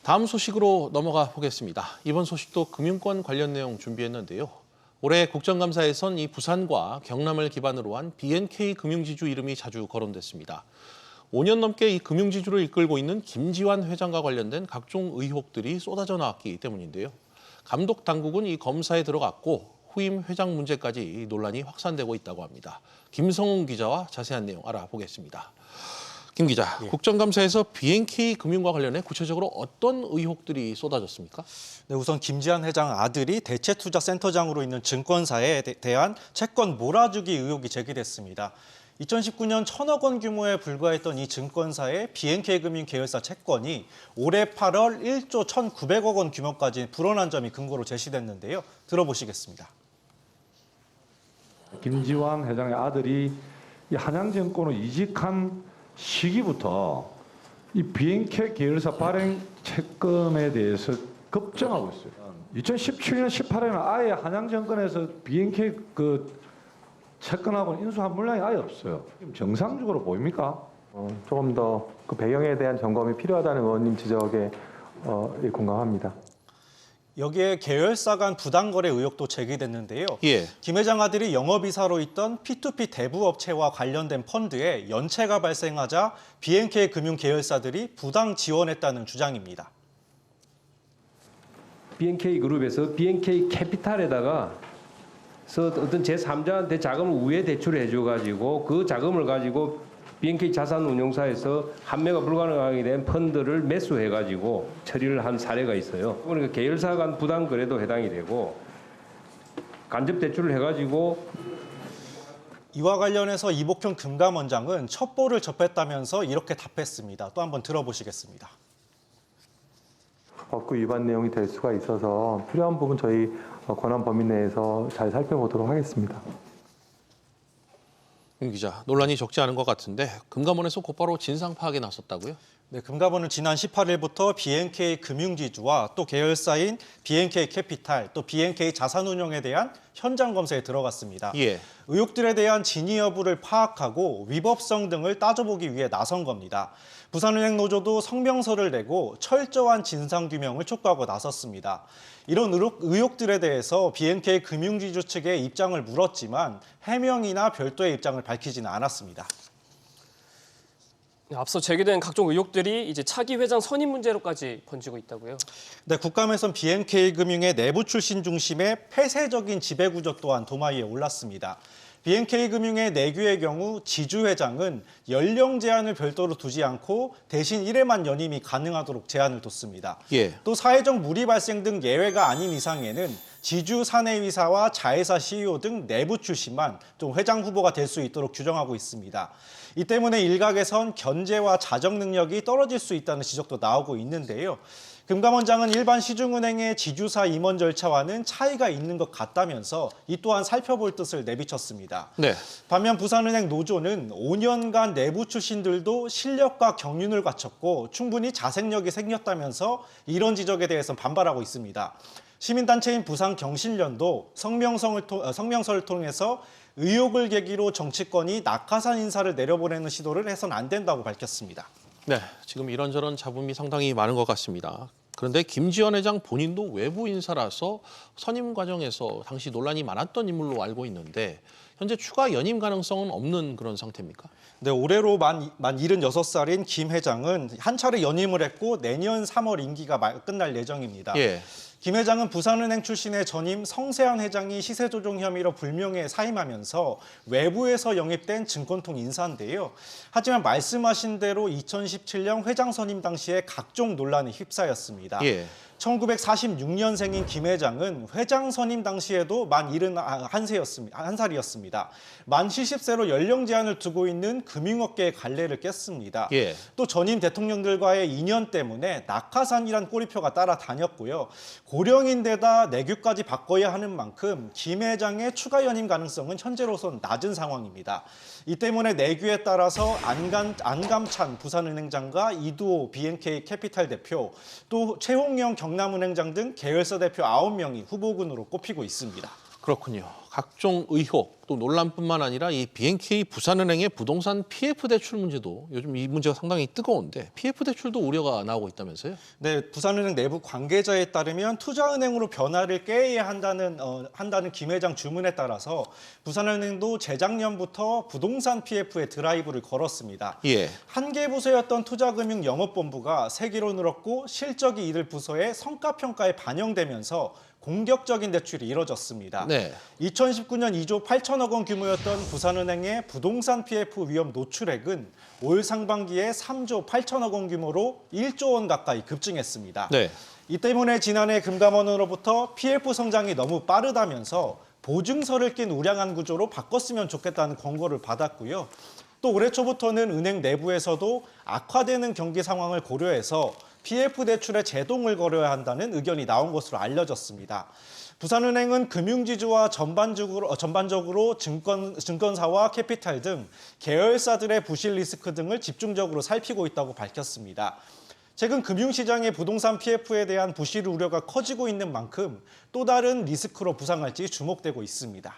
다음 소식으로 넘어가 보겠습니다. 이번 소식도 금융권 관련 내용 준비했는데요. 올해 국정감사에선 이 부산과 경남을 기반으로 한 B&K 금융지주 이름이 자주 거론됐습니다. 5년 넘게 이 금융지주를 이끌고 있는 김지환 회장과 관련된 각종 의혹들이 쏟아져 나왔기 때문인데요. 감독 당국은 이 검사에 들어갔고 후임 회장 문제까지 논란이 확산되고 있다고 합니다. 김성훈 기자와 자세한 내용 알아보겠습니다. 김 기자, 국정감사에서 B&K 금융과 관련해 구체적으로 어떤 의혹들이 쏟아졌습니까? 네, 우선 김지한 회장 아들이 대체투자센터장으로 있는 증권사에 대한 채권 몰아주기 의혹이 제기됐습니다. 2019년 1,000억 원 규모에 불과했던 이 증권사의 B&K 금융 계열사 채권이 올해 8월 1조 1,900억 원 규모까지 불어난 점이 근거로 제시됐는데요. 들어보시겠습니다. 김지환 회장의 아들이 이 한양증권으로 이직한 시기부터 이 B&K 계열사 발행 채권에 대해서 급증하고 있어요. 2017년 18년에 아예 한양증권에서 B&K 채권하고 인수한 물량이 아예 없어요. 정상적으로 보입니까? 조금 더 그 배경에 대한 점검이 필요하다는 의원님 지적에 공감합니다. 여기에 계열사 간 부당거래 의혹도 제기됐는데요. 예. 김 회장 아들이 영업이사로 있던 P2P 대부업체와 관련된 펀드에 연체가 발생하자 B&K 금융 계열사들이 부당 지원했다는 주장입니다. B&K 그룹에서 B&K 캐피탈에다가 어떤 제3자한테 자금을 우회 대출해 줘가지고 그 자금을 가지고 B&K 자산운용사에서 판매가 불가능하게 된 펀드를 매수해가지고 처리를 한 사례가 있어요. 그러니까 계열사 간 부당 거래도 해당이 되고 간접 대출을 해가지고 이와 관련해서 이복형 금감원장은 첩보를 접했다면서 이렇게 답했습니다. 또 한번 들어보시겠습니다. 법규 위반 내용이 될 수가 있어서 필요한 부분 저희 권한 범위 내에서 잘 살펴보도록 하겠습니다. 김 기자, 논란이 적지 않은 것 같은데 금감원에서 곧바로 진상 파악에 나섰다고요? 네, 금감원은 지난 18일부터 B&K 금융지주와 또 계열사인 B&K 캐피탈, 또 B&K 자산운용에 대한 현장 검사에 들어갔습니다. 예. 의혹들에 대한 진위 여부를 파악하고 위법성 등을 따져보기 위해 나선 겁니다. 부산은행 노조도 성명서를 내고 철저한 진상규명을 촉구하고 나섰습니다. 이런 의혹들에 대해서 B&K 금융지주 측의 입장을 물었지만 해명이나 별도의 입장을 밝히지는 않았습니다. 앞서 제기된 각종 의혹들이 이제 차기 회장 선임 문제로까지 번지고 있다고요. 네, 국감에선 B&K 금융의 내부 출신 중심의 폐쇄적인 지배구조 또한 도마 위에 올랐습니다. B&K 금융의 내규의 경우 지주 회장은 연령 제한을 별도로 두지 않고 대신 1회만 연임이 가능하도록 제한을 뒀습니다. 예. 또 사회적 물이 발생 등 예외가 아닌 이상에는 지주 사내이사와 자회사 CEO 등 내부 출신만 좀 회장 후보가 될 수 있도록 규정하고 있습니다. 이 때문에 일각에선 견제와 자정 능력이 떨어질 수 있다는 지적도 나오고 있는데요. 금감원장은 일반 시중은행의 지주사 임원 절차와는 차이가 있는 것 같다면서 이 또한 살펴볼 뜻을 내비쳤습니다. 네. 반면 부산은행 노조는 5년간 내부 출신들도 실력과 경륜을 갖췄고 충분히 자생력이 생겼다면서 이런 지적에 대해서 반발하고 있습니다. 시민단체인 부산경실련도 성명서를 통해서 의혹을 계기로 정치권이 낙하산 인사를 내려보내는 시도를 해서는 안 된다고 밝혔습니다. 네, 지금 이런저런 잡음이 상당히 많은 것 같습니다. 그런데 김지환 회장 본인도 외부 인사라서 선임 과정에서 당시 논란이 많았던 인물로 알고 있는데 현재 추가 연임 가능성은 없는 그런 상태입니까? 네, 올해로 만 76살인 김 회장은 한 차례 연임을 했고 내년 3월 임기가 끝날 예정입니다. 예. 김 회장은 부산은행 출신의 전임 성세환 회장이 시세조종 혐의로 불명예에 사임하면서 외부에서 영입된 증권통 인사인데요. 하지만 말씀하신 대로 2017년 회장 선임 당시에 각종 논란에 휩싸였습니다. 예. 1946년생인 김 회장은 회장 선임 당시에도 만 71살이었습니다. 만 70세로 연령 제한을 두고 있는 금융업계의 갈래를 깼습니다. 예. 또 전임 대통령들과의 인연 때문에 낙하산이란 꼬리표가 따라다녔고요. 고령인데다 내규까지 바꿔야 하는 만큼 김 회장의 추가 연임 가능성은 현재로선 낮은 상황입니다. 이 때문에 내규에 따라서 안감찬 부산은행장과 이두호 B&K 캐피탈 대표, 또 최홍영 경남은행장 등 계열사 대표 9명이 후보군으로 꼽히고 있습니다. 그렇군요. 각종 의혹 또 논란뿐만 아니라 이 BNK 부산은행의 부동산 PF 대출 문제도 요즘 이 문제가 상당히 뜨거운데 PF 대출도 우려가 나오고 있다면서요? 네, 부산은행 내부 관계자에 따르면 투자은행으로 변화를 깨야 한다는 김 회장 주문에 따라서 부산은행도 재작년부터 부동산 PF에 드라이브를 걸었습니다. 예. 한 개 부서였던 투자금융영업본부가 세 개로 늘었고 실적이 이들 부서의 성과평가에 반영되면서 공격적인 대출이 이뤄졌습니다. 네. 2019년 2조 8천억 원 규모였던 부산은행의 부동산 PF 위험 노출액은 올 상반기에 3조 8천억 원 규모로 1조 원 가까이 급증했습니다. 네. 이 때문에 지난해 금감원으로부터 PF 성장이 너무 빠르다면서 보증서를 낀 우량한 구조로 바꿨으면 좋겠다는 권고를 받았고요. 또 올해 초부터는 은행 내부에서도 악화되는 경기 상황을 고려해서 PF 대출에 제동을 걸어야 한다는 의견이 나온 것으로 알려졌습니다. 부산은행은 금융지주와 전반적으로 증권사와 캐피탈 등 계열사들의 부실 리스크 등을 집중적으로 살피고 있다고 밝혔습니다. 최근 금융시장의 부동산 PF에 대한 부실 우려가 커지고 있는 만큼 또 다른 리스크로 부상할지 주목되고 있습니다.